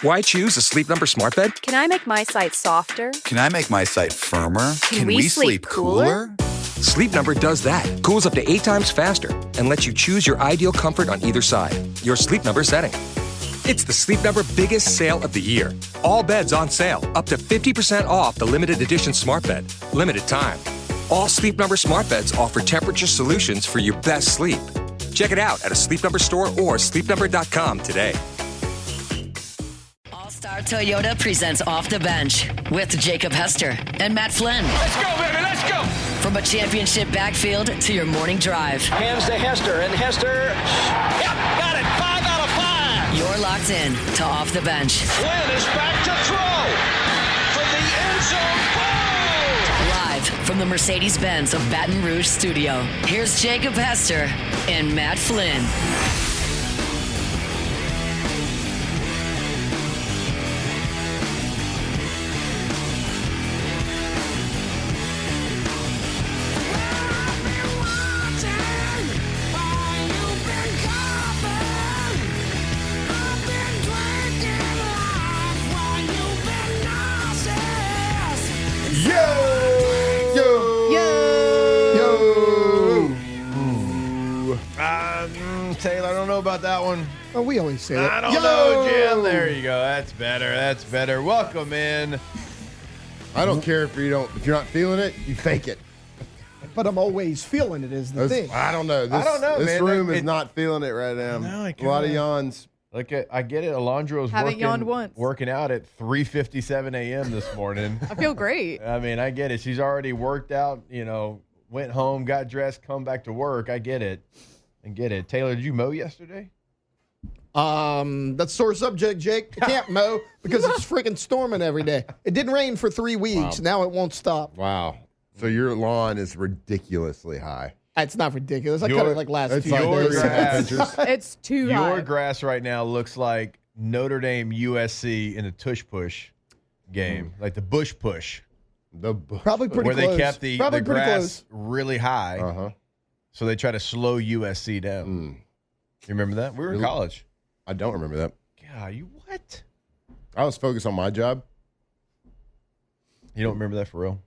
Why choose a Sleep Number smart bed? Can I make my site softer? Can I make my site firmer? Can we sleep cooler? Sleep Number does that. Cools up to 8 times faster and lets you choose your ideal comfort on either side. Your Sleep Number setting. It's the Sleep Number biggest sale of the year. All beds on sale, up to 50% off the limited edition smart bed. Limited time. All Sleep Number smart beds offer temperature solutions for your best sleep. Check it out at a Sleep Number store or sleepnumber.com today. All-Star Toyota presents Off the Bench with Jacob Hester and Matt Flynn. Let's go, baby, let's go! From a championship backfield to your morning drive. Hands to Hester, and Hester, yep, got it, 5 out of 5! You're locked in to Off the Bench. Flynn is back to throw from the end zone. Boom! Live from the Mercedes-Benz of Baton Rouge studio, here's Jacob Hester and Matt Flynn. Taylor, I don't know about that one. Oh, we always say it. I don't know, Jim. There you go. That's better. That's better. Welcome in. I don't care if you're not feeling it, you fake it. But I'm always feeling it is the thing. I don't know. I don't know, This man. room is not feeling it right now. No, I A lot of yawns. Like I get it. Alondro's Haven't yawned once. working out at 3:57 a.m. this morning. I feel great. I mean, I get it. She's already worked out, went home, got dressed, come back to work. I get it. Taylor, did you mow yesterday? That's sore subject, Jake. I can't mow because it's freaking storming every day. It didn't rain for 3 weeks. Wow. Now it won't stop. Wow. So your lawn is ridiculously high. It's not ridiculous. I cut it like last It's 2 like days. your grass. It's too high. Your grass right now looks like Notre Dame USC in a tush push game, like the bush push, Probably pretty where close. they kept the Probably pretty grass close. really high. Uh-huh. So they try to slow USC down. You remember that? We were in college. I don't remember that. God, you what? I was focused on my job. You don't remember that for real?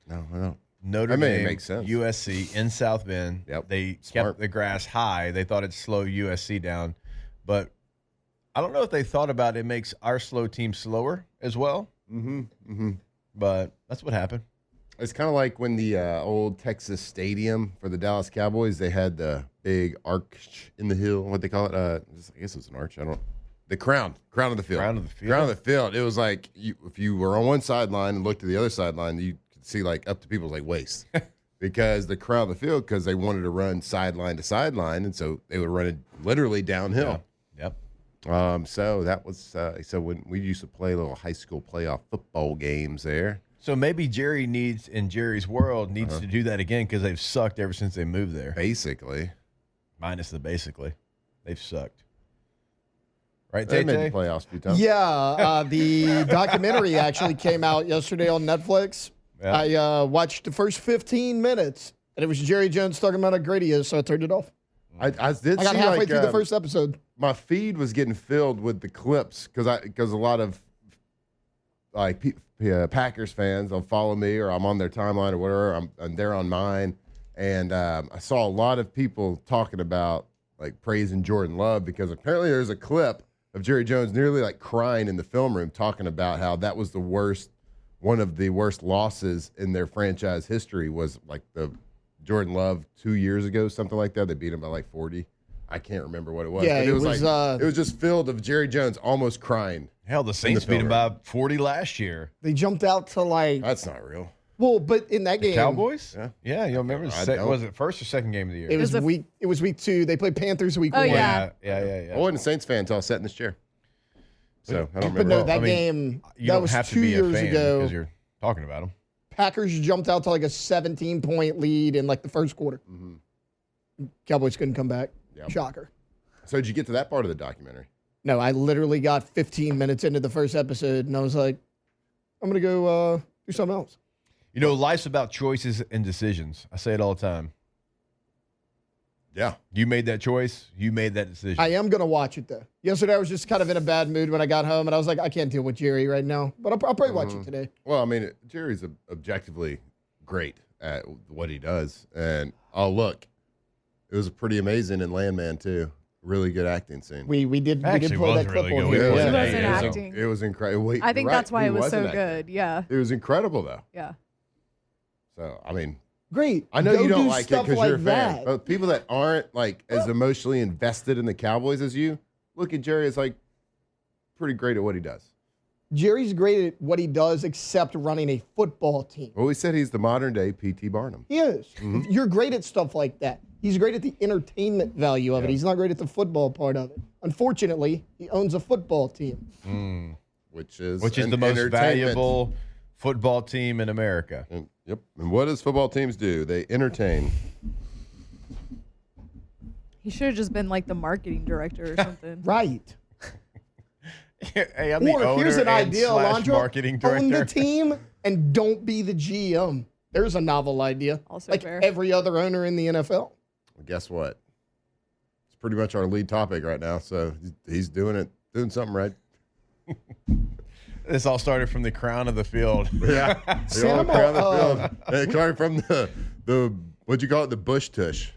No, I don't. Notre That may Dame, make sense. USC in South Bend. Yep. They Smart. kept the grass high. They thought it'd slow USC down. But I don't know if they thought about it makes our slow team slower as well. But that's what happened. It's kind of like when the old Texas Stadium for the Dallas Cowboys, they had the big arch in the hill. What they call it? I guess it was an arch. I don't know. The crown of the field. Crown of the field. Crown of the field. It was like if you were on one sideline and looked to the other sideline, you could see like up to people's like waist because the crown of the field, because they wanted to run sideline to sideline, and so they would run it literally downhill. Yep. So that was so when we used to play little high school playoff football games there. So maybe Jerry in Jerry's world needs to do that again because they've sucked ever since they moved there. Basically. Minus the basically. They've sucked. Right, They Tay-Tay? made the playoffs a few times. Yeah, the documentary actually came out yesterday on Netflix. Yeah. I watched the first 15 minutes, and it was Jerry Jones talking about how great he is, so I turned it off. I did I got see halfway like, through the first episode. my feed was getting filled with the clips because a lot of like Packers fans will follow me or I'm on their timeline or whatever. I'm there on mine, and I saw a lot of people talking about like praising Jordan Love because apparently there's a clip of Jerry Jones nearly like crying in the film room talking about how that was one of the worst losses in their franchise history was like the Jordan Love 2 years ago, something like that. They beat him by like 40. I can't remember what it was. Yeah, but it was just filled of Jerry Jones almost crying. Hell, the Saints beat him by 40 last year. They jumped out to like, That's not real. well, but in that game, Cowboys? Yeah. Yeah, you remember? Was it first or second game of the year? it was It was week 2. They played Panthers week Oh, 1. yeah. Yeah. I wasn't a Saints fan until I sat in this chair. So I don't But remember. no, that I mean, game, You that don't was have to 2 be a years fan ago. because you're talking about them. Packers jumped out to like a 17-point lead in like the first quarter. Cowboys couldn't come back. Yep. Shocker. So did you get to that part of the documentary? No, I literally got 15 minutes into the first episode, and I was like, I'm going to go do something else. You know, life's about choices and decisions. I say it all the time. Yeah. You made that choice. You made that decision. I am going to watch it, though. Yesterday, I was just kind of in a bad mood when I got home, and I was like, I can't deal with Jerry right now. But I'll probably watch it today. Well, I mean, Jerry's objectively great at what he does. And, oh, look, it was pretty amazing in Landman, too. Really good acting scene. We did play was that clip really on good. here. He Yeah. wasn't Yeah. acting. It was incredible. I think that's why He it was so wasn't acting. good. Yeah. It was incredible, though. Yeah. So, I mean, Great. I know Go you don't do like it stuff because like you're a fan. that. But people that aren't like as emotionally invested in the Cowboys as you, look at Jerry as like pretty great at what he does. Jerry's great at what he does except running a football team. Well, we said he's the modern day P.T. Barnum. He is. Mm-hmm. You're great at stuff like that. He's great at the entertainment value of it. He's not great at the football part of it. Unfortunately, he owns a football team. Which is the most entertainment. valuable football team in America. Yep. And what does football teams do? They entertain. He should have just been like the marketing director or something. Right. Hey, I'm the Or owner here's an and idea, slash Alondra. marketing Own director. the team and don't be the GM. There's a novel idea. Also like fair. every other owner in the NFL. Well, guess what? It's pretty much our lead topic right now. So he's doing something right. This all started from the crown of the field. Yeah. They're all Sam, around the field. It started from the what'd you call it? The bush tush.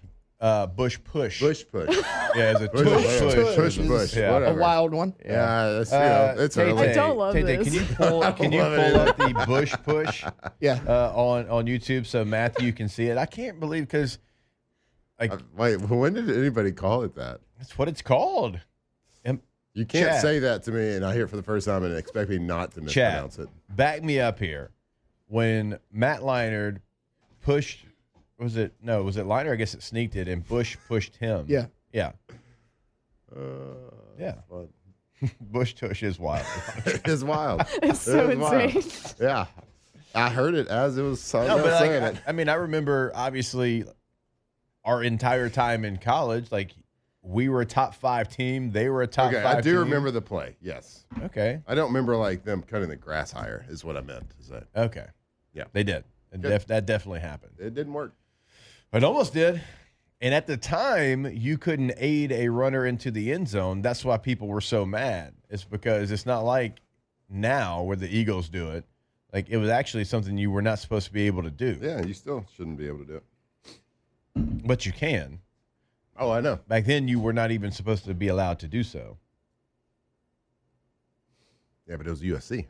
Bush push. Bush push. Yeah, it's a Bush tush push. push. Push is push. Yeah. A Whatever. wild one. Yeah, that's, it's Tay-Tay, early. I don't love Tay-Tay, this. Can you pull up the Bush push Yeah. on YouTube so Matthew can see it? I can't believe because Wait, when did anybody call it that? that's what it's called. You can't Chad. say that to me, and I hear it for the first time and expect me not to Chad, mispronounce it. back me up here. When Matt Leinart pushed, was it Leinart? I guess it sneaked it, and Bush pushed him. Yeah. Yeah. Yeah. Well, Bush tush is wild. it's wild. It's so It is wild. insane. Yeah. I heard it as it was No, but saying like, it. I mean, I remember obviously our entire time in college, like we were a top 5 team. They were a top 5 I do team. remember the play, yes. Okay. I don't remember like them cutting the grass higher is what I meant to say. Okay. Yeah. They did. And Good. that definitely happened. It didn't work. It almost did. And at the time, you couldn't aid a runner into the end zone. That's why people were so mad. It's because it's not like now where the Eagles do it. Like it was actually something you were not supposed to be able to do. Yeah, you still shouldn't be able to do it. But you can. Oh, I know. Back then, you were not even supposed to be allowed to do so. Yeah, but it was USC.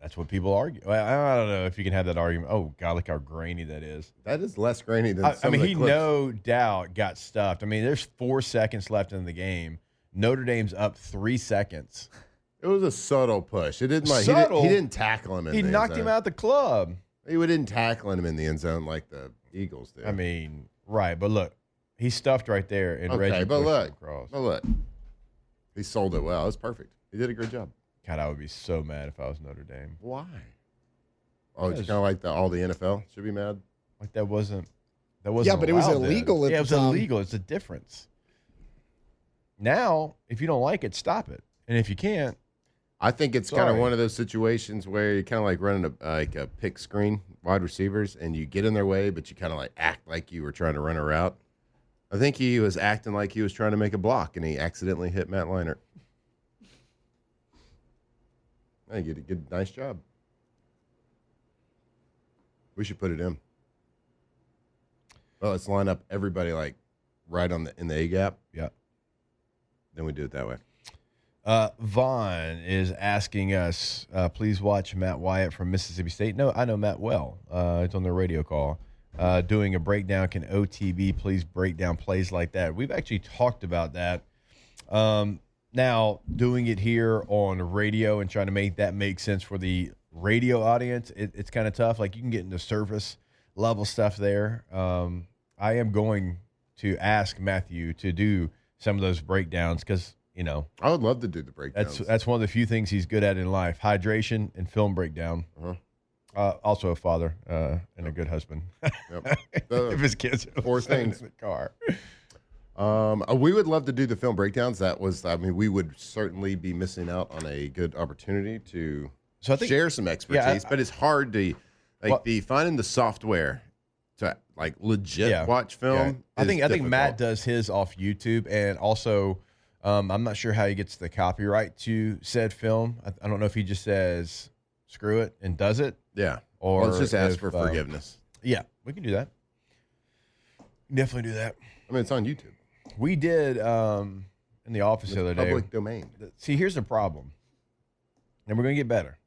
That's what people argue. Well, I don't know if you can have that argument. Oh, God, look how grainy that is. That is less grainy than I some mean, of the he clips. no doubt got stuffed. I mean, there's 4 seconds left in the game. Notre Dame's up 3 seconds. It was a subtle push. It didn't like Subtle? He didn't tackle him in He the knocked end him zone. out the club. He didn't tackle him in the end zone like the Eagles did. I mean, right. But look, he stuffed right there. And okay, Reggie but pushed him look, across. but look, he sold it well. It was perfect. He did a great job. God, I would be so mad if I was Notre Dame. Why? Oh, it's Because- kind of like all the NFL should be mad. Like that wasn't Yeah, but it was allowed then. illegal at Yeah, the it was time. illegal. It's a difference. Now, if you don't like it, stop it. And if you can't, I think it's kind of Sorry. one of those situations where you're kind of like running a pick screen wide receivers, and you get in their way, but you kind of like act like you were trying to run a route. I think he was acting like he was trying to make a block, and he accidentally hit Matt Leinart. Hey, you did a good, nice job. We should put it in. Well, let's line up everybody like right in the A gap. yeah. Then we do it that way. Vaughn is asking us, please watch Matt Wyatt from Mississippi State. No, I know Matt well. It's on the radio call. Doing a breakdown. Can OTB please break down plays like that? We've actually talked about that. Now, doing it here on radio and trying to make that make sense for the radio audience, it's kind of tough. Like, you can get into surface level stuff there. I am going to ask Matthew to do some of those breakdowns because, you know, I would love to do the breakdowns. that's one of the few things he's good at in life: hydration and film breakdown. Also a father and a good husband. Yep. If his kids are Four listening things. in the car. We would love to do the film breakdowns. We would certainly be missing out on a good opportunity to So I think- share some expertise, but it's hard to finding the software to like legit watch film. I think difficult. Matt does his off YouTube, and also I'm not sure how he gets the copyright to said film. I don't know if he just says screw it and does it. Yeah. Or let's just ask if, for forgiveness. Yeah, we can do that. Definitely do that. I mean, it's on YouTube. We did in the office the other day. Public domain. See, here's the problem, and we're gonna get better.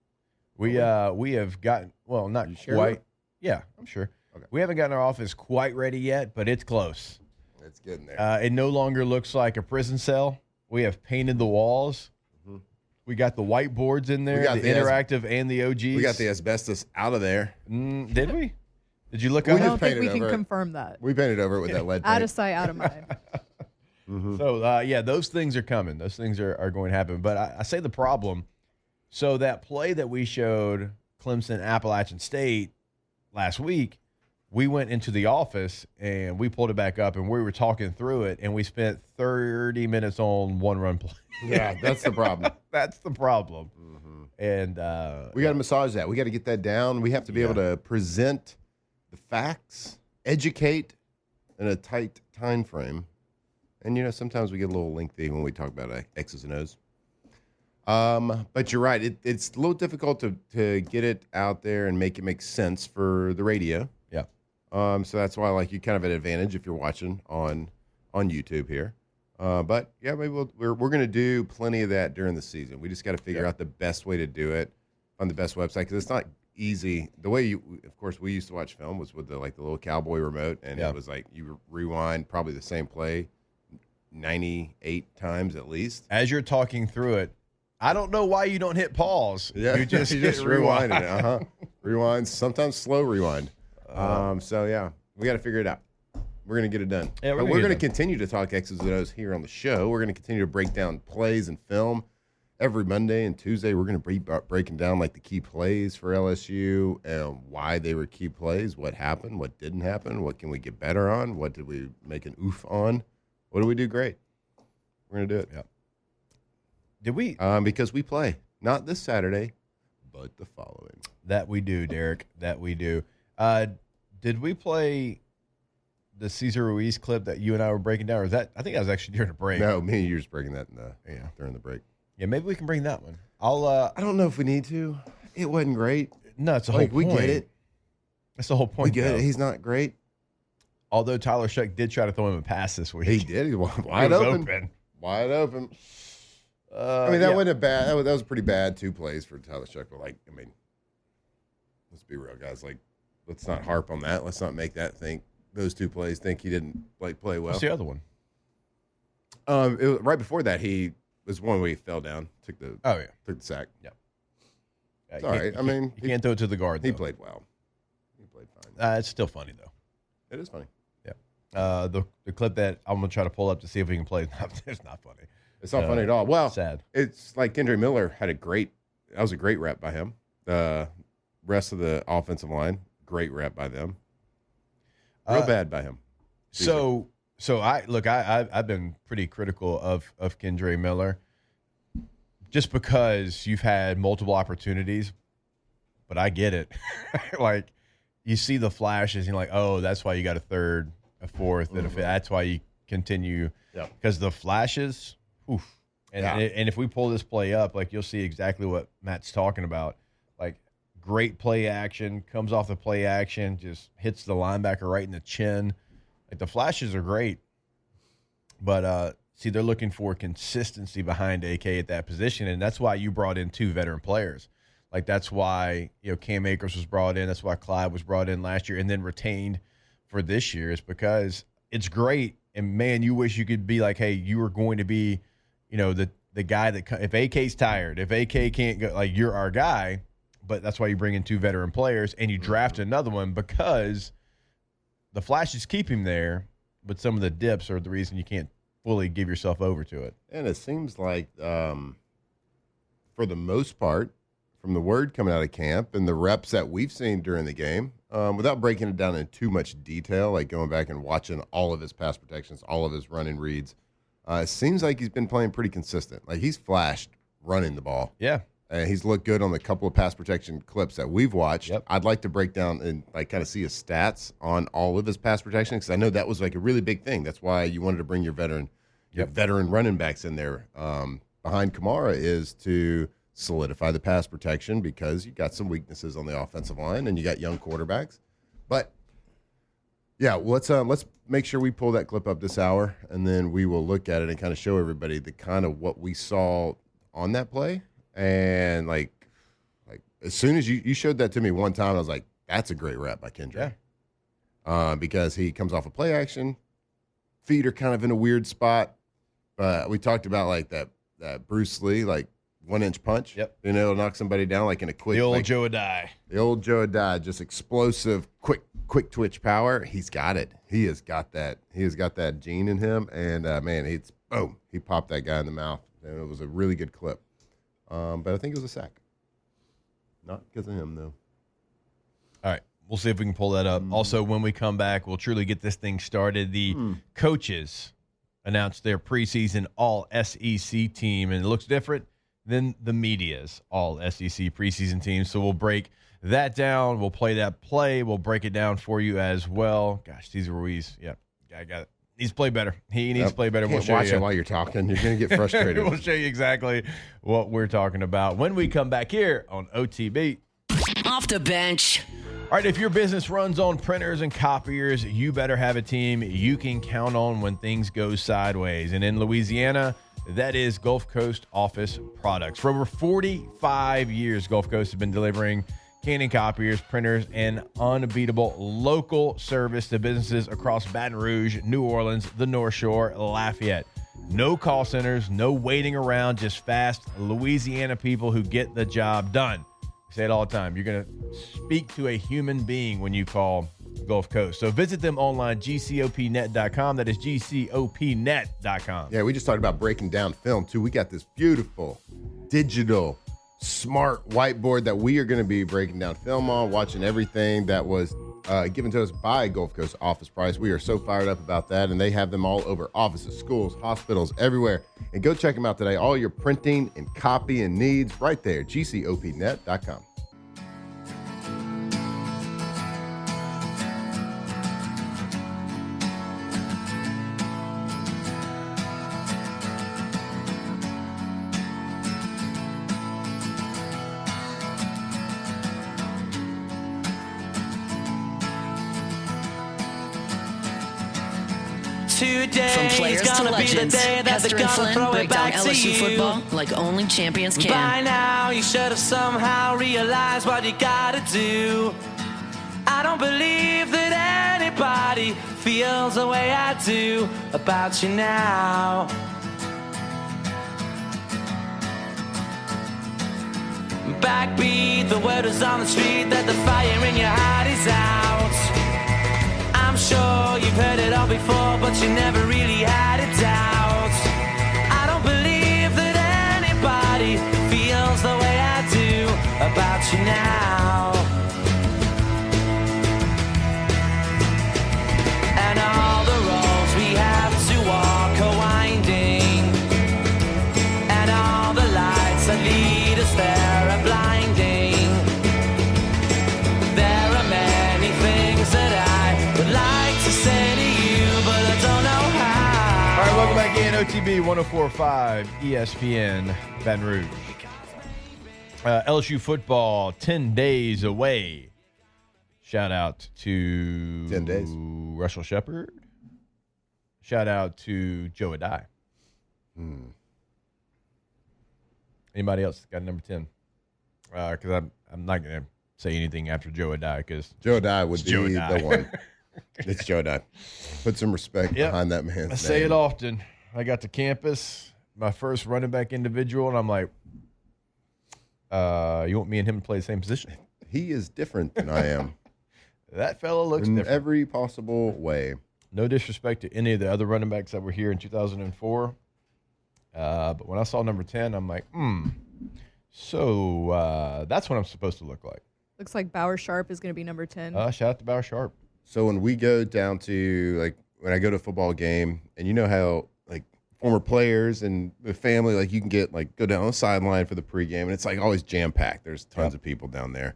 We have gotten not sure? quite. Yeah, I'm sure. Okay. We haven't gotten our office quite ready yet, but it's close. It's getting there. It no longer looks like a prison cell. We have painted the walls. Mm-hmm. We got the whiteboards in there, the interactive and the OGs. We got the asbestos out of there. Did we? Did you look I up? don't think we can confirm that. We painted over it with that lead paint. Out of sight, out of mind. Mm-hmm. So, those things are coming. Those things are going to happen. But I say the problem. So that play that we showed Clemson Appalachian State last week, we went into the office and we pulled it back up and we were talking through it and we spent 30 minutes on one run play. Yeah, that's the problem. That's the problem. Mm-hmm. And we got to massage that. We got to get that down. We have to be able to present the facts, educate in a tight time frame. And, sometimes we get a little lengthy when we talk about X's and O's. But you're right. It's a little difficult to get it out there and make it make sense for the radio. Yeah. So that's why you kind of an advantage if you're watching on YouTube here. But yeah, maybe we're going to do plenty of that during the season. We just got to figure out the best way to do it on the best website because it's not easy. The way of course, we used to watch film was with the little cowboy remote, and it was like you rewind probably the same play 98 times at least. As you're talking through it, I don't know why you don't hit pause. Yeah, you just rewind it. Rewind, sometimes slow rewind. So yeah, we got to figure it out. We're going to get it done. Yeah, we're going to continue to talk X's and O's here on the show. We're going to continue to break down plays and film every Monday and Tuesday. We're going to be breaking down the key plays for LSU and why they were key plays, what happened, what didn't happen, what can we get better on, what did we make an oof on, what do we do great. We're going to do it. Yep. Did we? Because we play not this Saturday, but the following. That we do, Derek. That we do. Did we play the Cesar Ruiz clip that you and I were breaking down? Or is that? I think that was actually during the break. No, me and you were just breaking that during the break. Yeah, maybe we can bring that one. I don't know if we need to. It wasn't great. No, it's the whole point. We get it. That's the whole point. We get it. He's not great. Although Tyler Shuck did try to throw him a pass this week. He did. He was wide open. Wide open. That wasn't a bad. That was pretty bad 2 plays for Tyler Shuck. But let's be real, guys. Let's not harp on that. Let's not make that those 2 plays think he didn't play well. What's the other one? Right before that, he was one where he fell down, took the sack. Yeah. It's all right. You can't throw it to the guard. He though. played well. He played fine. It's still funny though. It is funny. Yeah. The clip that I'm gonna try to pull up to see if we can play. It's not funny. It's not funny at all. Well, sad. It's like Kendra Miller had that was a great rep by him. The rest of the offensive line, great rep by them. Real bad by him. So I've been pretty critical of Kendra Miller just because you've had multiple opportunities, but I get it. You see the flashes and you're like, oh, that's why you got a third, a fourth, and a fifth. That's why you continue. Because the flashes, oof. And if we pull this play up, you'll see exactly what Matt's talking about. Great play action, comes off the play action, just hits the linebacker right in the chin. The flashes are great. But, they're looking for consistency behind AK at that position, and that's why you brought in 2 veteran players. That's why, Cam Akers was brought in. That's why Clyde was brought in last year and then retained for this year is because it's great. And, man, you wish you could be hey, you were going to be, the guy that – if AK's tired, if AK can't go, you're our guy. But that's why you bring in 2 veteran players and you draft another one because the flashes keep him there, but some of the dips are the reason you can't fully give yourself over to it. And it seems like, for the most part, from the word coming out of camp and the reps that we've seen during the game, without breaking it down in too much detail, going back and watching all of his pass protections, all of his running reads, it seems like he's been playing pretty consistent. He's flashed running the ball. Yeah. He's looked good on the couple of pass protection clips that we've watched. Yep. I'd like to break down and like kind of see his stats on all of his pass protection because I know that was like a really big thing. That's why you wanted to bring your veteran running backs in there behind Kamara is to solidify the pass protection because you got some weaknesses on the offensive line and you got young quarterbacks. But yeah, let's make sure we pull that clip up this hour and then we will look at it and kind of show everybody the kind of what we saw on that play. And like as soon as you showed that to me one time, I was like, that's a great rep by Kendrick. Yeah. Because he comes off a play action, feet are kind of in a weird spot. But we talked about like that Bruce Lee, like 1-inch punch. Yep. You know, knock somebody down like in a quick. The old Joe Adai. The old Joe Adai, just explosive, quick twitch power. He's got it. He has got that. He has got that gene in him. And man, he popped that guy in the mouth. And it was a really good clip. But I think it was a sack. Not because of him, though. All right. We'll see if we can pull that up. Also, when we come back, we'll truly get this thing started. The coaches announced their preseason all-SEC team, and it looks different than the media's all-SEC preseason team. So we'll break that down. We'll play that play. We'll break it down for you as well. Gosh, Cesar Ruiz, I got it. Needs to play better. He needs to play better. We'll watch it while you're talking. You're going to get frustrated. We'll show you exactly what we're talking about when we come back here on OTB. Off the bench. All right, if your business runs on printers and copiers, you better have a team you can count on when things go sideways. And in Louisiana, that is Gulf Coast Office Products. For over 45 years, Gulf Coast has been delivering Canon copiers, printers, and unbeatable local service to businesses across Baton Rouge, New Orleans, the North Shore, Lafayette. No call centers, no waiting around, just fast Louisiana people who get the job done. I say it all the time. You're going to speak to a human being when you call Gulf Coast. So visit them online, gcopnet.com. That is gcopnet.com. Yeah, we just talked about breaking down film, too. We got this beautiful digital smart whiteboard that we are going to be breaking down film on, watching everything that was given to us by Gulf Coast Office Price. We are so fired up about that, and they have them all over offices, schools, hospitals, everywhere. And go check them out today. All your printing and copying needs right there, gcopnet.com. From players to legends, Hester and Flynn break down LSU football like only champions can. By now, you should have somehow realized what you gotta do. I don't believe that anybody feels the way I do about you now. Backbeat, the word is on the street that the fire in your heart is out. I'm sure you've heard it all before, but you never really had a doubt. I don't believe that anybody feels the way I do about you now. And all the roads we have to walk are winding, and all the lights that lead us there are blinding. There are many things that I would like to say to you, but I don't know how. All right, welcome back in OTB 104.5 ESPN Baton Rouge. LSU football 10 days away. Shout out to 10 days. Russell Shepard. Shout out to Joe Adai. Anybody else got number 10? Because I'm not going to say anything after Joe Adai because Joe Adai would be Adai. the one. It's Joe Adai. Put some respect behind that man's name. I say it often. I got to campus, my first running back individual, and I'm like, you want me and him to play the same position? He is different than I am. That fella looks in different. every possible way. No disrespect to any of the other running backs that were here in 2004. But when I saw number 10, I'm like, So that's what I'm supposed to look like. Looks like Bauer Sharp is going to be number 10. Shout out to Bauer Sharp. So when we go down to, like, when I go to a football game, and you know how, like, former players and the family. Like you can get like go down the sideline for the pregame, and it's like always jam packed. There's tons of people down there.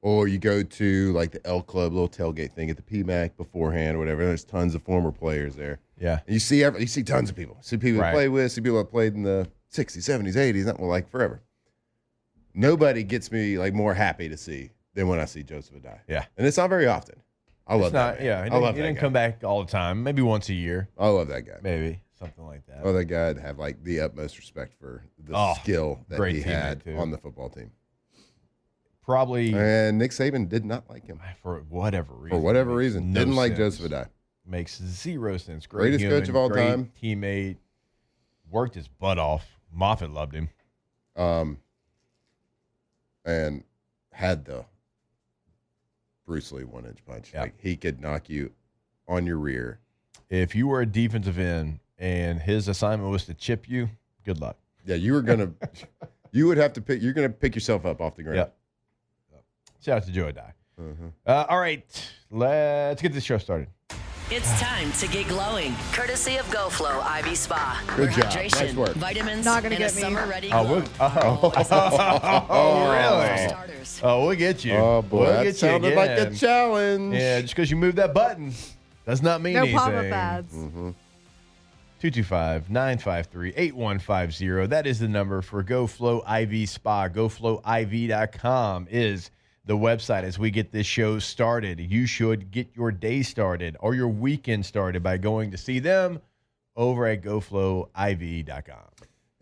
Or you go to like the L Club little tailgate thing at the PMAC beforehand or whatever. There's tons of former players there. Yeah, and you see tons of people. See people you play with. See people that played in the 60s, 70s, 80s. Not like forever. Nobody gets me like more happy to see than when I see Joseph Adai. Yeah, and it's not very often. I love that. Not, yeah, he didn't come back all the time. Maybe once a year. I love that guy. Maybe something like that. Oh, that guy would have like the utmost respect for the skill that he had on the football team. Probably. And Nick Saban did not like him for whatever reason. For whatever reason, didn't like Joseph Adai. Makes zero sense. Greatest coach of all time. Teammate. Worked his butt off. Moffitt loved him. And had the Bruce Lee 1-inch punch. Yep. Like he could knock you on your rear. If you were a defensive end and his assignment was to chip you, good luck. Yeah, you were gonna. You would have to pick. You're gonna pick yourself up off the ground. Yep. Shout out to Joe Adai. All right, let's get this show started. It's time to get glowing, courtesy of GoFlow IV Spa. Good job. Hydration, Nice work. vitamins, Not gonna and a get me. summer-ready glow. Really? Starters. Oh, we'll get you. Oh boy, we'll that get sounded you like again. a challenge. Yeah, just because you moved that button does not mean No anything. pop-up ads. 225-953-8150. That is the number for GoFlow IV Spa. GoFlowIV.com is the website as we get this show started. You should get your day started or your weekend started by going to see them over at GoFlowIV.com.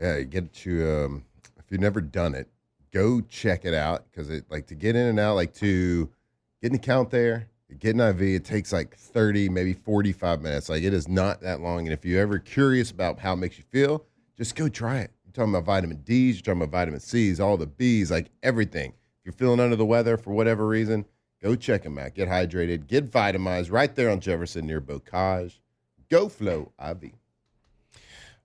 Yeah, get you. If you've never done it, go check it out because it like to get in and out, like to get an account there, get an IV. It takes like 30, maybe 45 minutes. Like it is not that long. And if you're ever curious about how it makes you feel, just go try it. You're talking about vitamin D's, you're talking about vitamin C's, all the B's, like everything. If you're feeling under the weather for whatever reason, go check them out. Get hydrated, get vitamized right there on Jefferson near Bocage. GoFlow IV.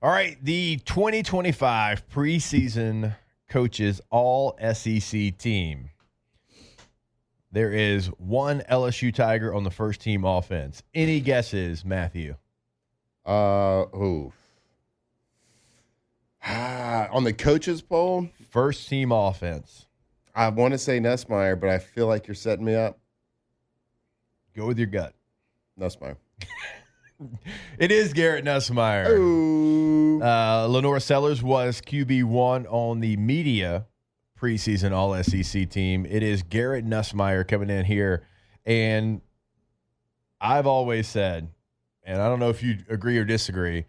All right, the 2025 preseason coaches all SEC team. There is one LSU Tiger on the first team offense. Any guesses, Matthew? On the coaches poll, First team offense. I want to say Nussmeier, but I feel like you're setting me up. Go with your gut. Nussmeier. It is Garrett Nussmeier. Ooh. Lenore Sellers was QB1 on the media preseason all-SEC team. It is Garrett Nussmeier coming in here. And I've always said, and I don't know if you agree or disagree,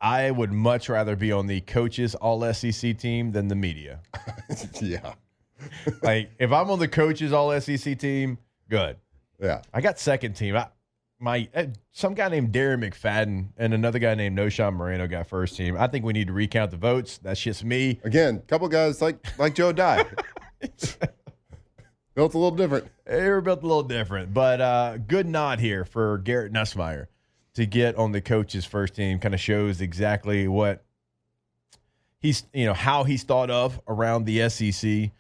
I would much rather be on the coaches all-SEC team than the media. Yeah. Like, if I'm on the coaches all-SEC team, good. Yeah. I got second team. Some guy named Darren McFadden and another guy named Noshawn Moreno got first team. I think we need to recount the votes. That's just me. Again, a couple guys like Joe Dye. Built a little different. They were built a little different. But good nod here for Garrett Nussmeier to get on the coach's first team. Kind of shows exactly what he's, how he's thought of around the SEC.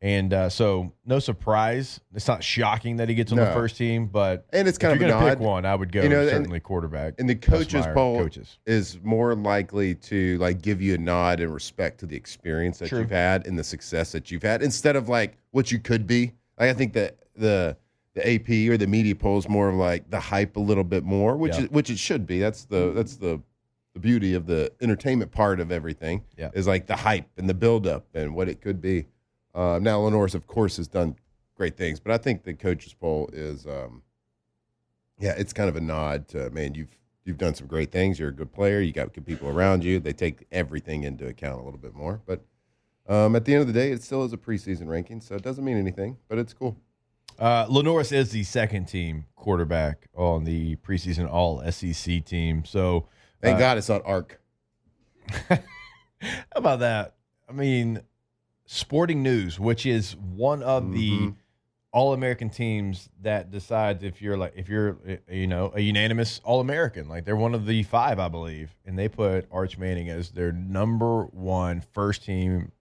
And so no surprise. It's not shocking that he gets on the first team, but and it's kind if of you're an going odd to pick one, I would go certainly quarterback. And the coaches Nussmeier, poll coaches. is more likely to like give you a nod and respect to the experience that you've had and the success that you've had instead of like what you could be. Like, I think that the AP or the media poll is more of like the hype a little bit more, which it should be. That's the beauty of the entertainment part of everything is like the hype and the buildup and what it could be. Now, Lenore's, of course, has done great things, but I think the coaches poll is, it's kind of a nod to, man, you've done some great things. You're a good player. You got good people around you. They take everything into account a little bit more. But at the end of the day, it still is a preseason ranking, so it doesn't mean anything, but it's cool. Lenore's is the second team quarterback on the preseason all-SEC team. So thank God it's not ARC. How about that? I mean, Sporting News, which is one of the All-American teams that decides if you're a unanimous All-American. Like, they're one of the 5, I believe, and they put Arch Manning as their number 1 first-team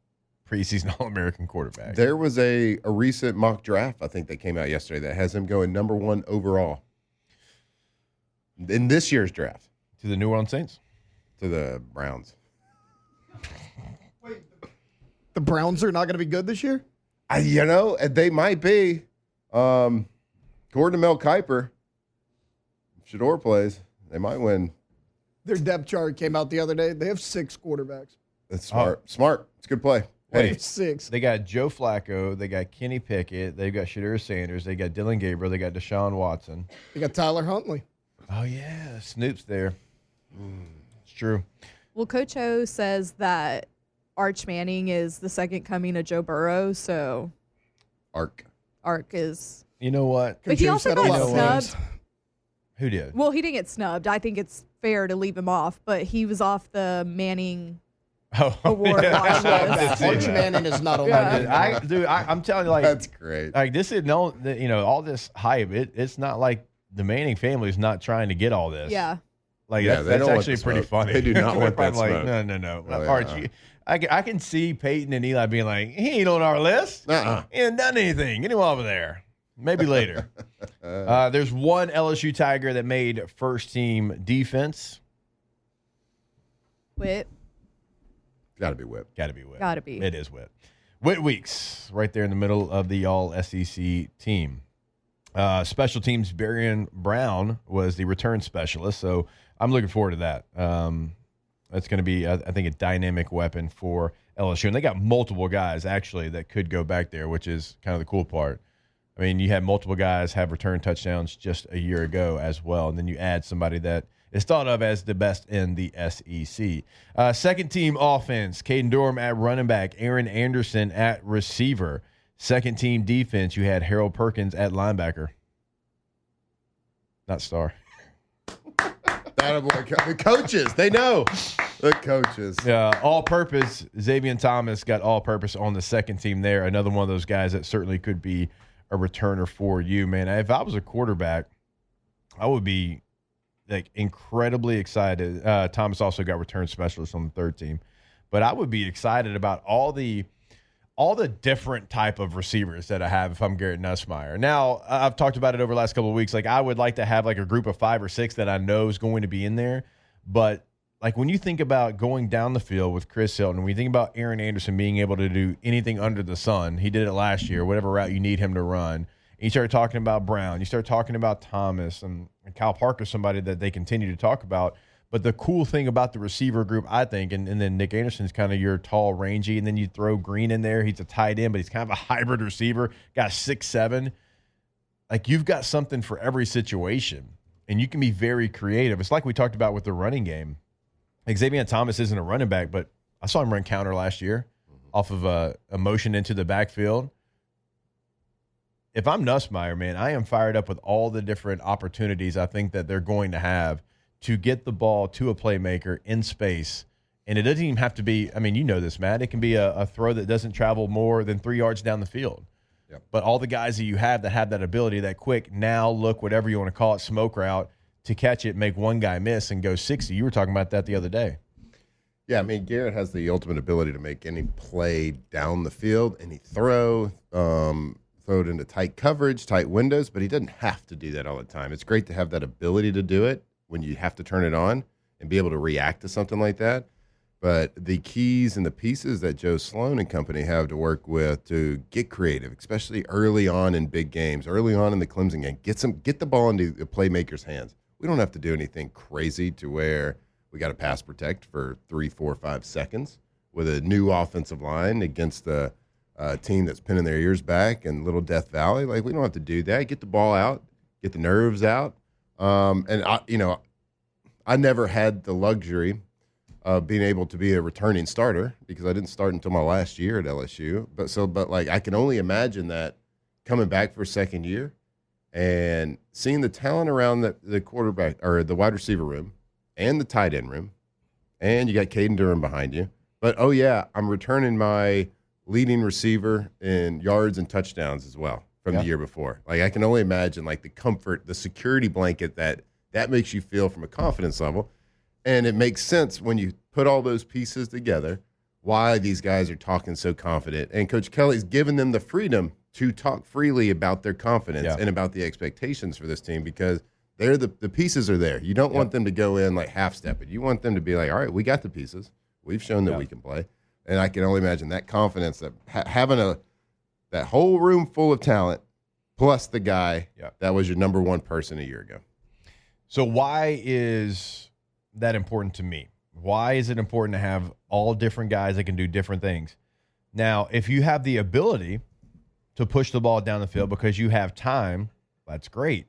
preseason All-American quarterback. There was a recent mock draft, I think, that came out yesterday that has him going number 1 overall in this year's draft. To the New Orleans Saints. To the Browns. The Browns are not going to be good this year? They might be. According to Mel Kiper, if Shador plays, they might win. Their depth chart came out the other day. They have 6 quarterbacks. That's smart. Smart. It's a good play. Hey, Hey, 6. They got Joe Flacco. They got Kenny Pickett. They've got Shadur Sanders. They got Dylan Gabriel. They got Deshaun Watson. They got Tyler Huntley. Oh, yeah. Snoop's there. It's true. Well, Coach O says that Arch Manning is the second coming of Joe Burrow, so Ark. is. You know what? But he also got snubbed. Who did? Well, he didn't get snubbed. I think it's fair to leave him off, but he was off the Manning award watch list. Arch Manning is not on that. I'm telling you, like, That's great. like this is all this hype. It's not like the Manning family is not trying to get all this. Yeah. Like Yeah, that's, they that's don't want actually the pretty smoke. funny. They do not want that I'm like, smoke. no. Oh, yeah. Archie, I can see Peyton and Eli being like, he ain't on our list. Uh-uh. He ain't done anything. Get him over there. Maybe later. There's one LSU Tiger that made first team defense. Whit. Got to be whipped. Got to be Whit. Gotta be. It is Whit. Whit Weeks, right there in the middle of the all SEC team. Special teams, Barian Brown was the return specialist, so I'm looking forward to that. That's going to be, I think, a dynamic weapon for LSU. And they got multiple guys, actually, that could go back there, which is kind of the cool part. I mean, you had multiple guys have return touchdowns just a year ago as well, and then you add somebody that is thought of as the best in the SEC. Second team offense, Caden Durham at running back, Aaron Anderson at receiver. Second team defense, you had Harold Perkins at linebacker. Not star. The coaches, they know. The coaches. Yeah, all-purpose. Xavier Thomas got all-purpose on the second team there. Another one of those guys that certainly could be a returner for you, man. If I was a quarterback, I would be like incredibly excited. Thomas also got return specialist on the third team, but I would be excited about all the different type of receivers that I have if I'm Garrett Nussmeier. Now, I've talked about it over the last couple of weeks. Like, I would like to have like a group of 5 or 6 that I know is going to be in there. But like when you think about going down the field with Chris Hilton, when you think about Aaron Anderson being able to do anything under the sun, he did it last year, whatever route you need him to run. And you start talking about Brown, you start talking about Thomas, and Kyle Parker, somebody that they continue to talk about. But the cool thing about the receiver group, I think, and then Nick Anderson's kind of your tall, rangy, and then you throw Green in there. He's a tight end, but he's kind of a hybrid receiver. Got 6'7". Like, you've got something for every situation, and you can be very creative. It's like we talked about with the running game. Xavier Thomas isn't a running back, but I saw him run counter last year off of a motion into the backfield. If I'm Nussmeier, man, I am fired up with all the different opportunities I think that they're going to have to get the ball to a playmaker in space. And it doesn't even have to be, I mean, you know this, Matt. It can be a throw that doesn't travel more than 3 yards down the field. Yep. But all the guys that you have that ability, that quick, now look, whatever you want to call it, smoke route, to catch it, make one guy miss, and go 60. You were talking about that the other day. Yeah, I mean, Garrett has the ultimate ability to make any play down the field, any throw it into tight coverage, tight windows, but he doesn't have to do that all the time. It's great to have that ability to do it when you have to turn it on and be able to react to something like that. But the keys and the pieces that Joe Sloan and company have to work with to get creative, especially early on in big games, early on in the Clemson game, get the ball into the playmaker's hands. We don't have to do anything crazy to where we got to pass protect for 3, 4, 5 seconds with a new offensive line against a team that's pinning their ears back and Little Death Valley. Like, we don't have to do that. Get the ball out, get the nerves out. And I never had the luxury of being able to be a returning starter because I didn't start until my last year at LSU. But I can only imagine that coming back for a second year and seeing the talent around the quarterback or the wide receiver room and the tight end room, and you got Caden Durham behind you. But, oh, yeah, I'm returning my leading receiver in yards and touchdowns as well from the year before. Like, I can only imagine, like, the comfort, the security blanket that makes you feel from a confidence level. And it makes sense when you put all those pieces together why these guys are talking so confident. And Coach Kelly's given them the freedom to talk freely about their confidence and about the expectations for this team because They're the pieces are there. You don't want them to go in like half-stepping. You want them to be like, all right, we got the pieces. We've shown that we can play. And I can only imagine that confidence that having that whole room full of talent plus the guy that was your number one person a year ago. So why is that important to me? Why is it important to have all different guys that can do different things? Now, if you have the ability to push the ball down the field because you have time, that's great.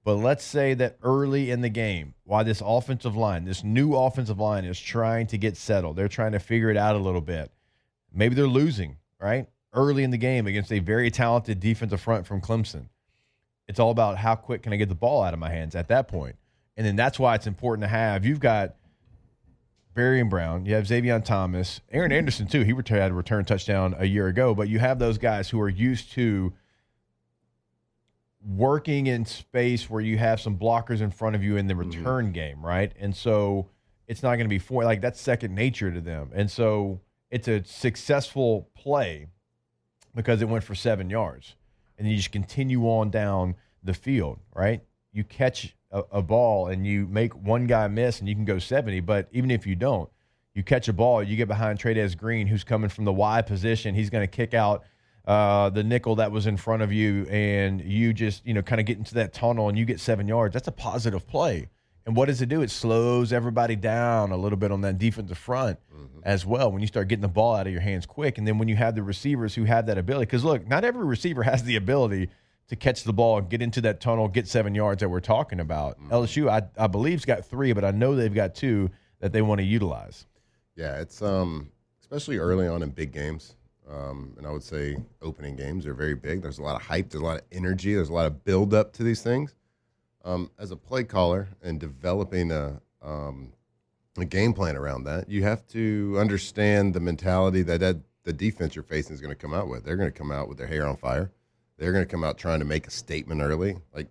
But let's say that early in the game, while this new offensive line is trying to get settled, they're trying to figure it out a little bit. Maybe they're losing, right? Early in the game against a very talented defensive front from Clemson. It's all about how quick can I get the ball out of my hands at that point. And then that's why it's important to have, you've got Barian Brown, you have Xavier Thomas, Aaron Anderson too. He had a return touchdown a year ago, but you have those guys who are used to working in space where you have some blockers in front of you in the return game, right? And so it's not going to be that's second nature to them. And so it's a successful play because it went for 7 yards. And then you just continue on down the field, right? You catch a ball and you make one guy miss and you can go 70, but even if you don't, you catch a ball, you get behind Trey'Dez Green, who's coming from the Y position. He's going to kick out the nickel that was in front of you, and you just, kind of get into that tunnel and you get 7 yards. That's a positive play. And what does it do? It slows everybody down a little bit on that defensive front as well when you start getting the ball out of your hands quick. And then when you have the receivers who have that ability, because look, not every receiver has the ability to catch the ball and get into that tunnel, get 7 yards that we're talking about. LSU, I believe, has got 3, but I know they've got 2 that they want to utilize. Yeah, it's especially early on in big games. And I would say opening games are very big. There's a lot of hype. There's a lot of energy. There's a lot of build-up to these things. As a play caller and developing a game plan around that, you have to understand the mentality that the defense you're facing is going to come out with. They're going to come out with their hair on fire. They're going to come out trying to make a statement early. Like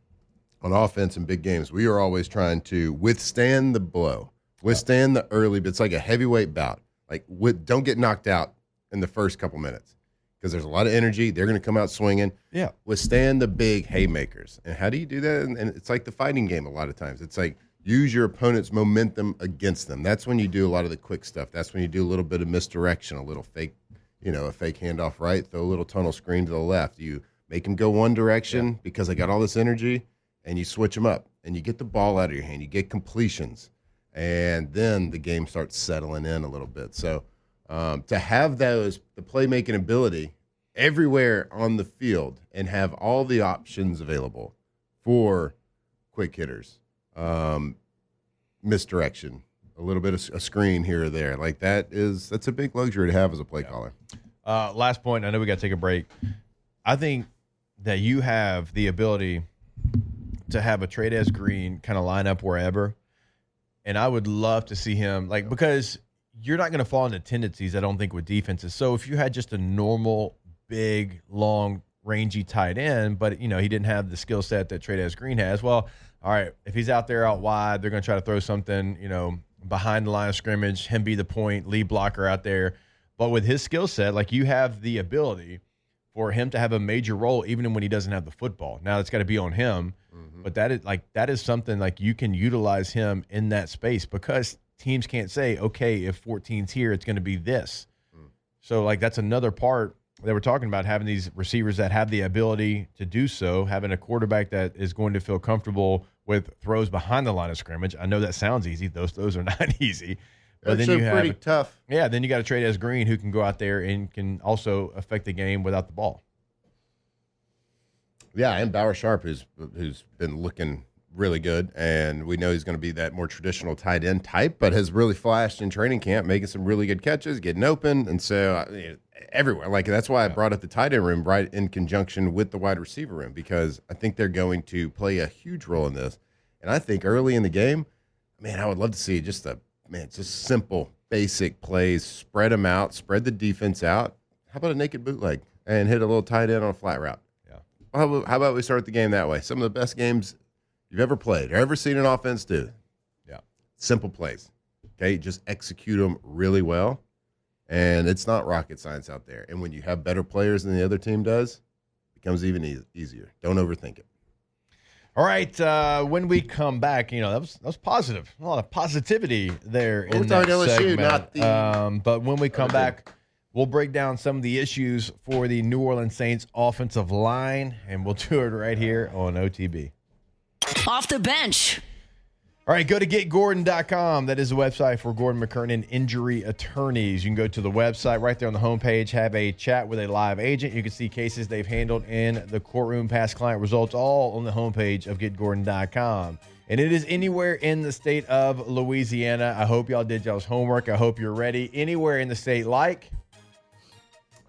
on offense in big games, we are always trying to withstand the blow, withstand the early, but it's like a heavyweight bout. Like don't get knocked out in the first couple minutes because there's a lot of energy. They're going to come out swinging. Yeah. Withstand the big haymakers. And how do you do that? And it's like the fighting game a lot of times. It's like use your opponent's momentum against them. That's when you do a lot of the quick stuff. That's when you do a little bit of misdirection, a little fake, a fake handoff right, throw a little tunnel screen to the left. You make them go one direction because they got all this energy, and you switch them up, and you get the ball out of your hand. You get completions, and then the game starts settling in a little bit. So to have the playmaking ability everywhere on the field and have all the options available for quick hitters, misdirection, a little bit of a screen here or there, like that's a big luxury to have as a play caller. Last point, I know we got to take a break. I think that you have the ability to have a Trey'Dez Green kind of line up wherever, and I would love to see him, because you're not going to fall into tendencies, I don't think, with defenses. So if you had just a normal, big, long, rangy tight end, but, he didn't have the skill set that Trey'Dez Green has, well, all right, if he's out there out wide, they're going to try to throw something, behind the line of scrimmage, him be the point, lead blocker out there. But with his skill set, you have the ability for him to have a major role even when he doesn't have the football. Now it's got to be on him, but that is something you can utilize him in that space because teams can't say, okay, if 14's here, it's going to be this. So that's another part that we're talking about, having these receivers that have the ability to do so, having a quarterback that is going to feel comfortable with throws behind the line of scrimmage. I know that sounds easy. Those are not easy. But then you have pretty tough. Yeah, then you got a Trey'Dez Green who can go out there and can also affect the game without the ball. Yeah, and Bauer Sharp, who's been looking really good, and we know he's going to be that more traditional tight end type, but has really flashed in training camp, making some really good catches, getting open, and so everywhere. That's why I brought up the tight end room right in conjunction with the wide receiver room, because I think they're going to play a huge role in this. And I think early in the game, I would love to see just simple, basic plays, spread them out, spread the defense out. How about a naked bootleg and hit a little tight end on a flat route? Yeah. How about we start the game that way? Some of the best games you've ever played or ever seen an offense do. Yeah. Simple plays. Okay, just execute them really well, and it's not rocket science out there. And when you have better players than the other team does, it becomes even easier. Don't overthink it. All right, when we come back, that was positive. A lot of positivity there in that LSU, segment. not the but when we come back, we'll break down some of the issues for the New Orleans Saints offensive line, and we'll do it right here on OTB. Off the bench. All right, go to getgordon.com. That is the website for Gordon McKernan Injury Attorneys. You can go to the website right there on the homepage, have a chat with a live agent. You can see cases they've handled in the courtroom, past client results, all on the homepage of getgordon.com. And it is anywhere in the state of Louisiana. I hope y'all did y'all's homework. I hope you're ready. Anywhere in the state like.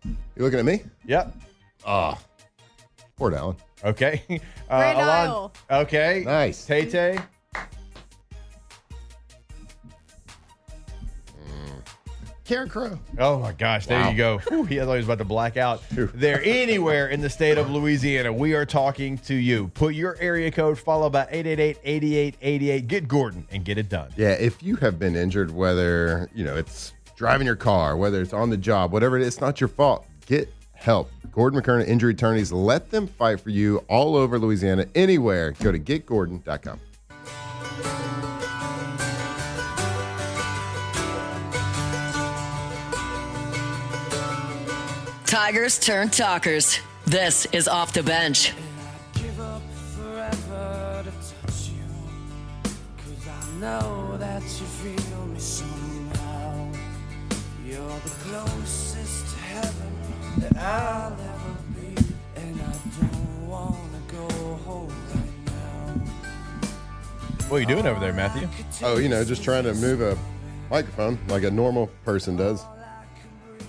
You looking at me? Yep. Port Allen. Okay. Grand Isle. Okay. Nice. Tay-Tay. Karen Crow. Oh, my gosh. There you go. Whew, I thought he was about to black out. There, anywhere in the state of Louisiana, we are talking to you. Put your area code, followed by 888-8888. Get Gordon and get it done. Yeah, if you have been injured, whether, it's driving your car, whether it's on the job, whatever it is, it's not your fault. Get help. Gordon McKernan Injury Attorneys, let them fight for you all over Louisiana, anywhere. Go to getgordon.com. Tigers turn talkers. This is Off the Bench. Give up forever to touch you, 'cause I know that you feel me somehow. You're the closest to heaven that I'll ever be, and I don't wanna go home right now. What are you doing over there, Matthew? Oh, just trying to move a microphone like a normal person does.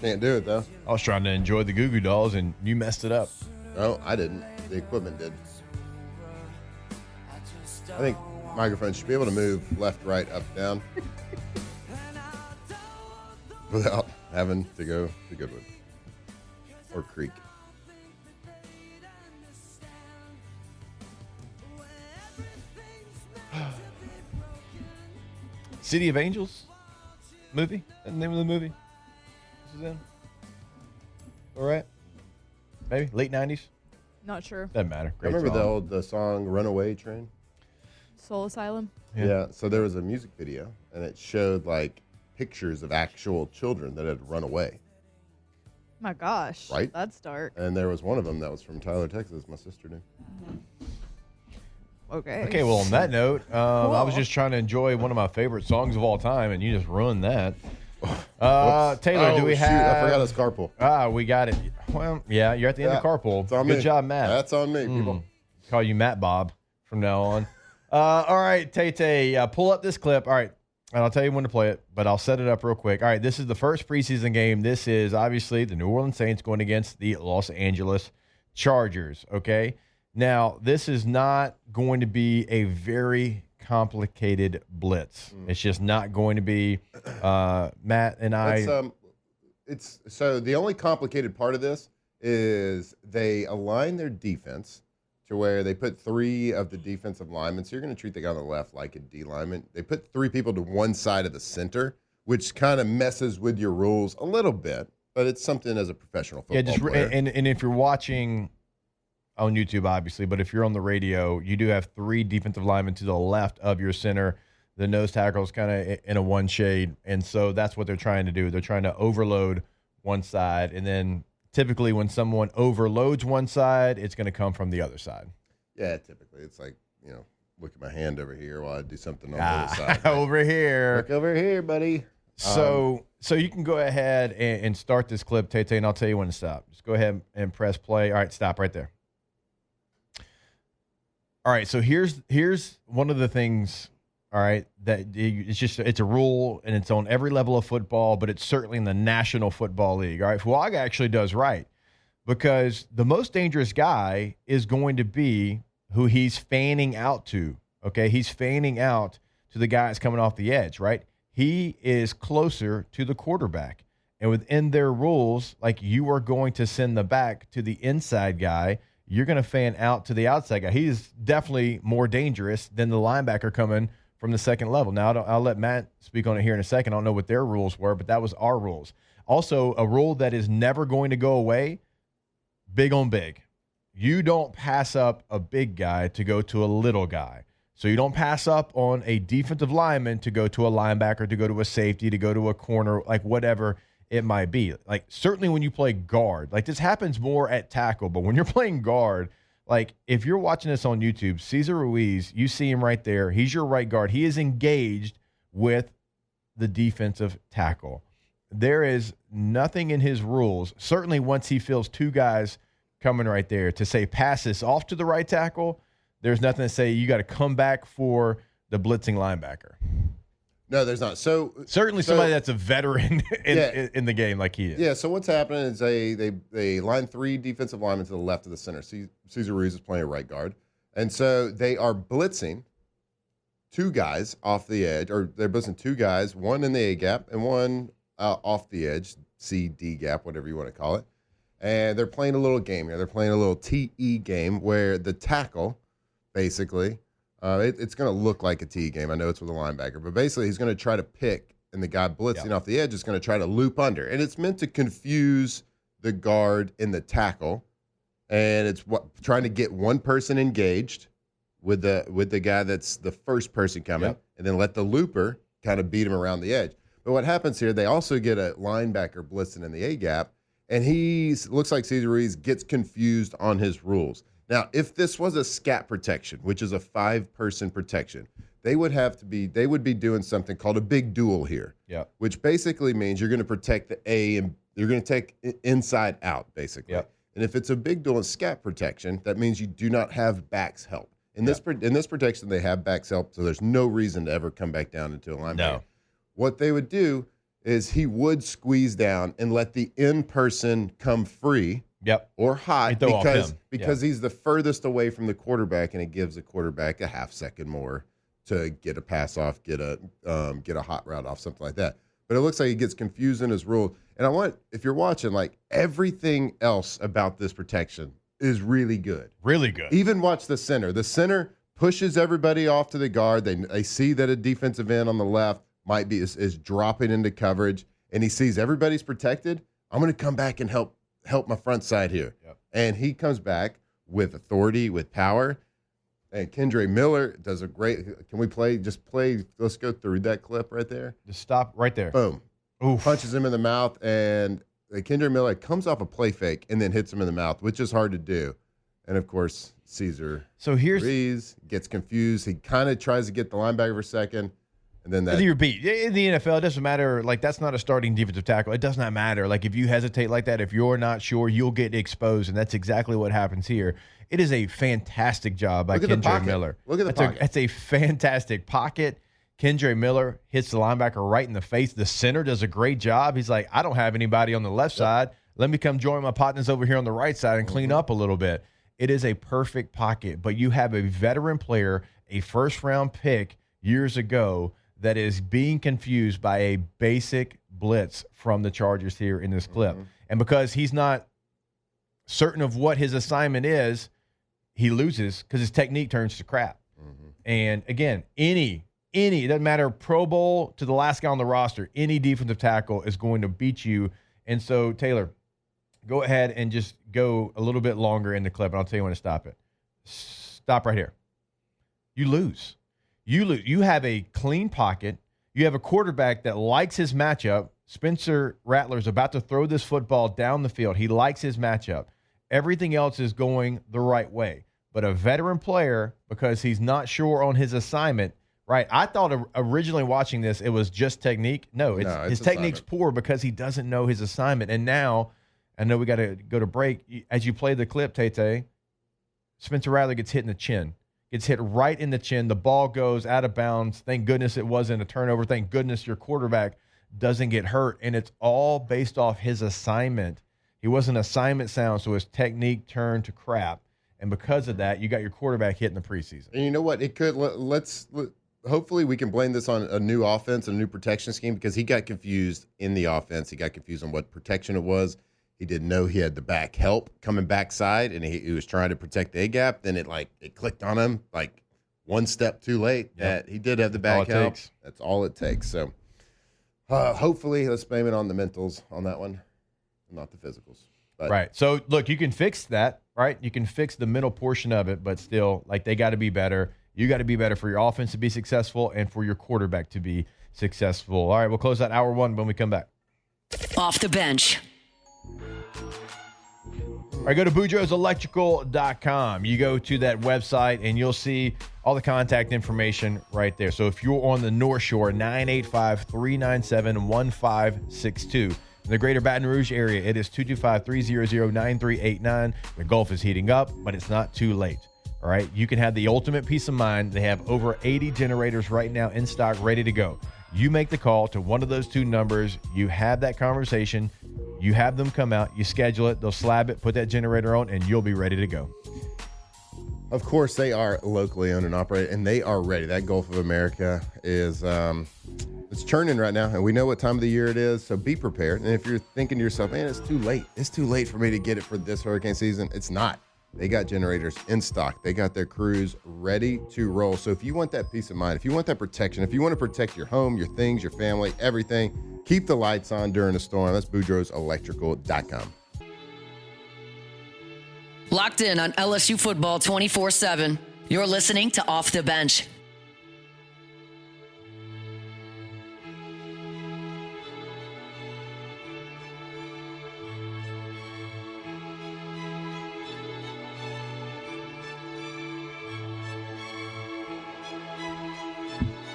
Can't do it, though. I was trying to enjoy the Goo Goo Dolls, and you messed it up. No, I didn't. The equipment did. I think microphones should be able to move left, right, up, down without having to go to Goodwood or Creek. City of Angels movie? That's the name of the movie? This is in? All right. Maybe late 90s? Not sure. Doesn't matter. I Great remember song. the song Runaway Train? Soul Asylum. Yeah. So there was a music video, and it showed like pictures of actual children that had run away. My gosh. Right? That's dark. And there was one of them that was from Tyler, Texas. My sister knew. Okay. Okay, well, on that note, I was just trying to enjoy one of my favorite songs of all time, and you just ruined that. Taylor, do we have... I forgot his carpool. We got it. Well, yeah, you're at the end of carpool. It's on Good me. job, Matt. That's on me, people. Call you Matt Bob from now on. All right, Tay-Tay, pull up this clip. All right, and I'll tell you when to play it, but I'll set it up real quick. All right, this is the first preseason game. This is obviously the New Orleans Saints going against the Los Angeles Chargers, okay? Now, this is not going to be a very complicated blitz. It's just not going to be Matt and I. It's so the only complicated part of this is they align their defense to where they put three of the defensive linemen. So you're going to treat the guy on the left like a D lineman. They put three people to one side of the center, which kind of messes with your rules a little bit, but it's something as a professional football player. And if you're watching on YouTube, obviously, but if you're on the radio, you do have three defensive linemen to the left of your center. The nose tackle is kind of in a one shade, and so that's what they're trying to do. They're trying to overload one side, and then typically when someone overloads one side, it's going to come from the other side. Yeah, typically. It's like, look at my hand over here while I do something on the other side. Right? Over here. Look over here, buddy. So you can go ahead and start this clip, Tay-Tay, and I'll tell you when to stop. Just go ahead and press play. All right, stop right there. All right, so here's one of the things, all right, that it's a rule, and it's on every level of football, but it's certainly in the National Football League. All right, Fuaga actually does right, because the most dangerous guy is going to be who he's fanning out to, okay? He's fanning out to the guy that's coming off the edge, right? He is closer to the quarterback, and within their rules, like, you are going to send the back to the inside guy. You're going to fan out to the outside guy. He's definitely more dangerous than the linebacker coming from the second level. Now, I'll let Matt speak on it here in a second. I don't know what their rules were, but that was our rules. Also, a rule that is never going to go away, big on big. you don't pass up a big guy to go to a little guy. So you don't pass up on a defensive lineman to go to a linebacker, to go to a safety, to go to a corner, like whatever it might be. Like certainly when you play guard, like this happens more at tackle, but when you're playing guard, like if you're watching this on YouTube, Cesar Ruiz, you see him right there. He's your right guard. He is engaged with the defensive tackle. There is nothing in his rules, certainly once he feels two guys coming right there, to say pass this off to the right tackle. There's nothing to say you got to come back for the blitzing linebacker. No, there's not. So certainly somebody that's a veteran in the game like he is. Yeah, so what's happening is they line 3 defensive linemen to the left of the center. Cesar Ruiz is playing a right guard. And so they are blitzing 2 guys off the edge, or they're blitzing 2 guys, one in the A gap and one off the edge, C, D gap, whatever you want to call it. And they're playing a little game here. They're playing a little TE game where the tackle, basically, it's going to look like a TE game. I know it's with a linebacker, but basically he's going to try to pick, and the guy blitzing off the edge is going to try to loop under. And it's meant to confuse the guard and the tackle, and it's trying to get one person engaged with the guy that's the first person coming, and then let the looper kind of beat him around the edge. But what happens here, they also get a linebacker blitzing in the A-gap, and looks like Cesar Ruiz gets confused on his rules. Now, if this was a scat protection, which is a 5-person protection, they would be doing something called a big duel here, which basically means you're going to protect the A and you're going to take it inside out, basically. And if it's a big duel and scat protection, that means you do not have backs help. In this protection, they have backs help, so there's no reason to ever come back down into a linebacker. No. What they would do is he would squeeze down and let the end person come free or hot because he's the furthest away from the quarterback, and it gives the quarterback a half second more to get a pass off, get a hot route off, something like that. But it looks like he gets confused in his rule. And if you're watching, like everything else about this protection is really good. Really good. Even watch the center. The center pushes everybody off to the guard. They see that a defensive end on the left is dropping into coverage, and he sees everybody's protected. I'm going to come back and help my front side here. And he comes back with authority, with power. And Kendre Miller does a great. Can we play? Let's go through that clip right there. Just stop right there. Boom. Oof. Punches him in the mouth, and Kendre Miller comes off a play fake and then hits him in the mouth, which is hard to do. And of course, Cesar Ruiz gets confused. He kind of tries to get the linebacker for a second. And then you're beat. In the NFL, it doesn't matter. Like, that's not a starting defensive tackle. It does not matter. Like, if you hesitate like that, if you're not sure, you'll get exposed, and that's exactly what happens here. It is a fantastic job by Kendre Miller. Look at the pocket. That's a fantastic pocket. Kendre Miller hits the linebacker right in the face. The center does a great job. He's like, I don't have anybody on the left side. Let me come join my partners over here on the right side and clean up a little bit. It is a perfect pocket, but you have a veteran player, a first-round pick years ago, that is being confused by a basic blitz from the Chargers here in this clip. And because he's not certain of what his assignment is, he loses because his technique turns to crap. And again, it doesn't matter, Pro Bowl to the last guy on the roster, any defensive tackle is going to beat you. And so, Taylor, go ahead and just go a little bit longer in the clip, and I'll tell you when to stop it. Stop right here. You lose. You have a clean pocket. You have a quarterback that likes his matchup. Spencer Rattler's about to throw this football down the field. He likes his matchup. Everything else is going the right way. But a veteran player, because he's not sure on his assignment, right? I thought originally watching this, it was just technique. No, his technique's poor because he doesn't know his assignment. And now, I know we got to go to break. As you play the clip, Tate, Spencer Rattler gets hit in the chin. Gets hit right in the chin. The ball goes out of bounds. Thank goodness it wasn't a turnover. Thank goodness your quarterback doesn't get hurt. And it's all based off his assignment. He wasn't assignment sound, so his technique turned to crap. And because of that, you got your quarterback hit in the preseason. And you know what? It could hopefully we can blame this on a new offense, a new protection scheme, because he got confused in the offense. He got confused on what protection it was. He didn't know he had the back help coming backside, and he was trying to protect the A-gap. Then it clicked on him like one step too late that he did have the back help. That's all it takes. So hopefully let's blame it on the mentals on that one, not the physicals. But, Right. So, look, you can fix that, right? You can fix the middle portion of it, but still, like, they got to be better. You got to be better for your offense to be successful and for your quarterback to be successful. All right, we'll close out hour one when we come back. Off the bench. All right, go to BoudreauxElectrical.com. You go to that website, and you'll see all the contact information right there. So if you're on the North Shore, 985-397-1562. In the greater Baton Rouge area, it is 225-300-9389. The Gulf is heating up, but it's not too late. All right, you can have the ultimate peace of mind. They have over 80 generators right now in stock, ready to go. You make the call to one of those two numbers. You have that conversation. You have them come out. You schedule it. They'll slab it, put that generator on, and you'll be ready to go. Of course, they are locally owned and operated, and they are ready. That Gulf of America is it's churning right now, and we know what time of the year it is, so be prepared. And if you're thinking to yourself, man, it's too late. It's too late for me to get it for this hurricane season. It's not. They got generators in stock. They got their crews ready to roll. So if you want that peace of mind, if you want that protection, if you want to protect your home, your things, your family, everything, keep the lights on during a storm. That's BoudreauxElectrical.com. Locked in on LSU football 24/7. You're listening to Off the Bench.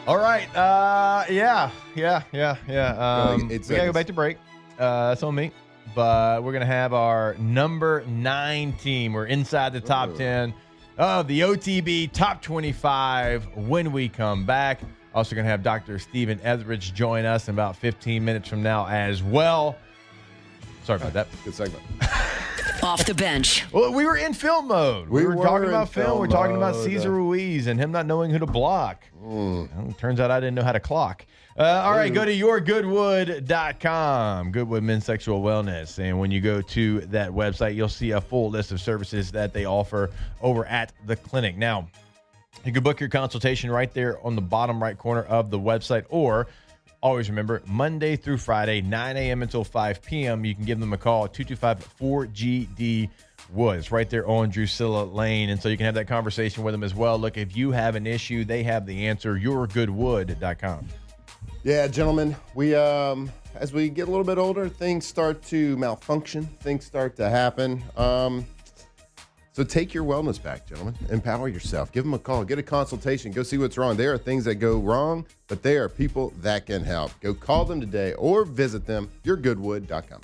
All right. Yeah. We gotta go back to break. That's on me. But we're going to have our number 9 team. We're inside the top 10 of the OTB Top 25 when we come back. Also going to have Dr. Stephen Etheridge join us in about 15 minutes from now as well. Sorry about that. Good segment. Off the bench. Well, we were in film mode. We were talking about film. We're talking about Cesar Ruiz and him not knowing who to block. Well, turns out I didn't know how to clock. All right, go to yourgoodwood.com, Goodwood Men's Sexual Wellness. And when you go to that website, you'll see a full list of services that they offer over at the clinic. Now, you can book your consultation right there on the bottom right corner of the website, or always remember, Monday through Friday, 9 a.m. until 5 p.m., you can give them a call at 225-4GD-WOOD. It's right there on Drusilla Lane, and so you can have that conversation with them as well. Look, if you have an issue, they have the answer. yourgoodwood.com. Yeah, gentlemen, we as we get a little bit older, things start to malfunction. Things start to happen. So take your wellness back, gentlemen. Empower yourself. Give them a call. Get a consultation. Go see what's wrong. There are things that go wrong, but there are people that can help. Go call them today or visit them, yourgoodwood.com.